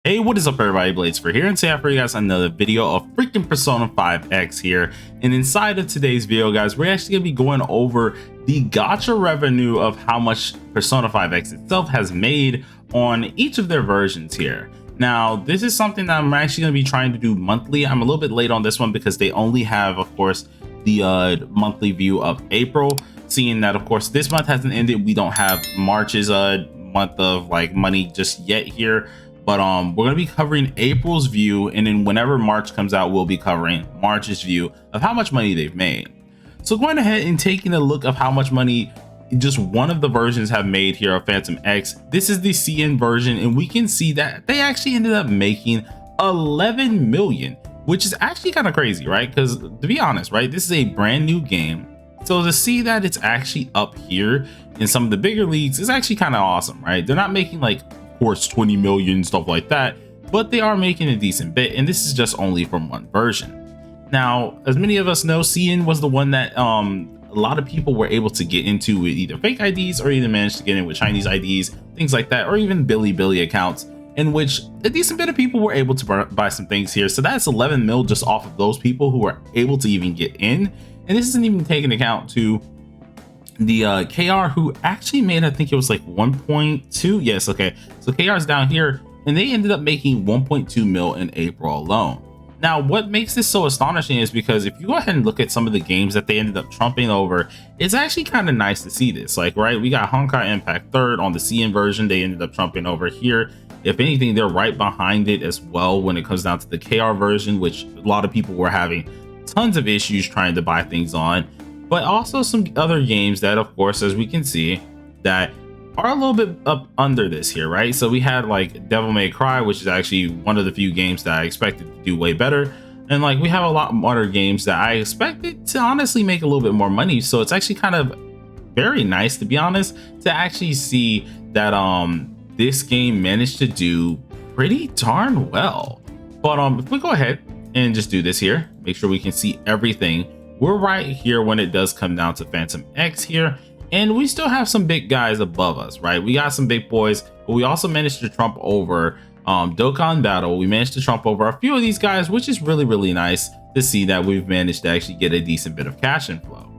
Hey, what is up everybody, Blades for here, and today I have for you guys another video of freaking Persona 5X here. And inside of today's video, guys, we're actually going to be going over the gacha revenue of how much Persona 5X itself has made on each of their versions here. Now, this is something that I'm actually going to be trying to do monthly. I'm a little bit late on this one because they only have, of course, the monthly view of April. Seeing that, of course, this month hasn't ended. We don't have March's month of like money just yet here. But we're going to be covering April's view, and then whenever March comes out, we'll be covering March's view of how much money they've made. So going ahead and taking a look of how much money just one of the versions have made here of Phantom X. This is the CN version, and we can see that they actually ended up making 11 million, which is actually kind of crazy, right? Because to be honest, right, this is a brand new game. So to see that it's actually up here in some of the bigger leagues is actually kind of awesome, right? They're not making like, course, 20 million, stuff like that, but they are making a decent bit, and this is just only from one version. Now, as many of us know, CN was the one that a lot of people were able to get into with either fake IDs or even managed to get in with Chinese IDs, things like that, or even Billy accounts, in which a decent bit of people were able to buy some things here. So that's 11 mil just off of those people who were able to even get in, and this isn't even taking account to the KR, who actually made, I think it was like 1.2. Yes, okay, so KR's down here, and they ended up making 1.2 mil in April alone. Now, what makes this so astonishing is because if you go ahead and look at some of the games that they ended up trumping over, it's actually kind of nice to see this. Like, right, we got Honkai Impact 3rd on the CN version. They ended up trumping over here. If anything, they're right behind it as well when it comes down to the KR version, which a lot of people were having tons of issues trying to buy things on. But also some other games that, of course, as we can see, that are a little bit up under this here, right? So we had like Devil May Cry, which is actually one of the few games that I expected to do way better. And like we have a lot of other games that I expected to honestly make a little bit more money. So it's actually kind of very nice, to be honest, to actually see that this game managed to do pretty darn well. But if we go ahead and just do this here, make sure we can see everything. We're right here when it does come down to Phantom X here, and we still have some big guys above us, right? We got some big boys, but we also managed to trump over Dokkan Battle. We managed to trump over a few of these guys, which is really nice to see that we've managed to actually get a decent bit of cash inflow.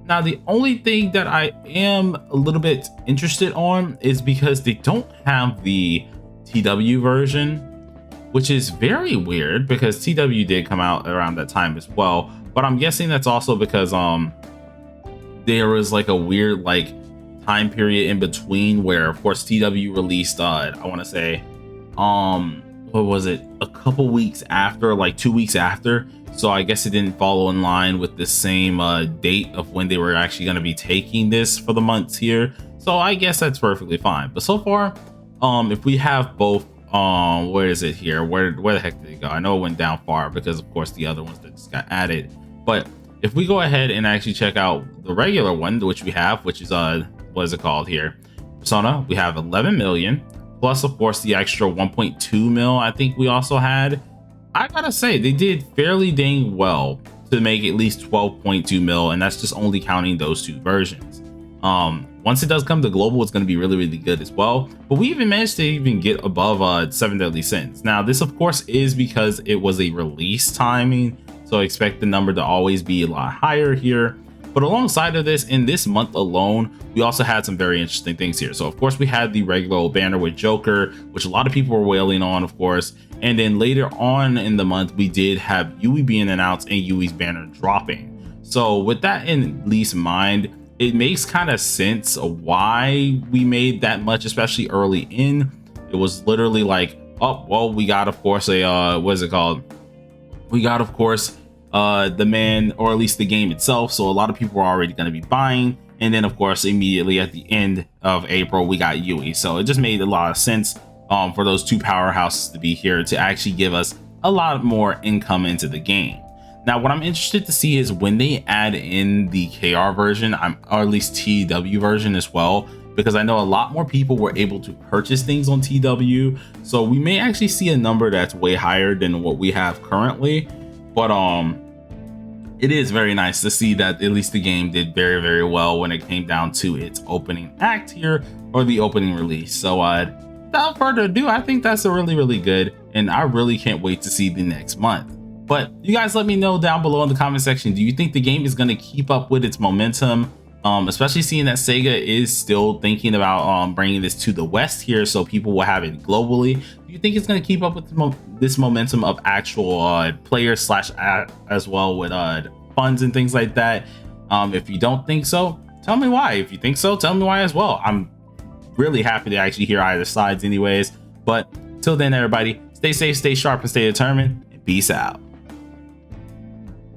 Now, the only thing that I am a little bit interested on is because they don't have the TW version, which is very weird because TW did come out around that time as well. But I'm guessing that's also because there was like a weird like time period in between where, of course, TW released I want to say what was it, a couple weeks after, like 2 weeks after. So I guess it didn't follow in line with the same date of when they were actually going to be taking this for the months here. So I guess that's perfectly fine. But so far, if we have both, where is it here? Where the heck did it go? I know it went down far because, of course, the other ones that just got added. But if we go ahead and actually check out the regular one, which we have, which is what is it called here? Persona, we have 11 million plus, of course, the extra 1.2 mil. I think we also had. I gotta say, they did fairly dang well to make at least 12.2 mil, and that's just only counting those two versions. Once it does come to global, it's going to be really good as well. But we even managed to even get above 7 Deadly Sins. Now, this of course is because it was a release timing, so expect the number to always be a lot higher here. But alongside of this, in this month alone, we also had some very interesting things here. So of course we had the regular old banner with Joker, which a lot of people were wailing on, of course. And then later on in the month, we did have Yui being announced and Yui's banner dropping. So with that in least mind, it makes kind of sense why we made that much, especially early in. It was literally like, oh, well, we got, of course, a, what is it called? We got, of course, the man, or at least the game itself. So a lot of people were already going to be buying. And then, of course, immediately at the end of April, we got Yui. So it just made a lot of sense for those two powerhouses to be here to actually give us a lot more income into the game. Now, what I'm interested to see is when they add in the KR version, or at least TW version as well, because I know a lot more people were able to purchase things on TW. So we may actually see a number that's way higher than what we have currently. But it is very nice to see that at least the game did very well when it came down to its opening act here, or the opening release. So without further ado, I think that's a really good, and I really can't wait to see the next month. But you guys let me know down below in the comment section, do you think the game is going to keep up with its momentum? Especially seeing that Sega is still thinking about bringing this to the West here, so people will have it globally. Do you think it's going to keep up with this momentum of actual players slash as well with funds and things like that? If you don't think so, tell me why. If you think so, tell me why as well. I'm really happy to actually hear either sides anyways. But till then, everybody, stay safe, stay sharp, and stay determined, and peace out.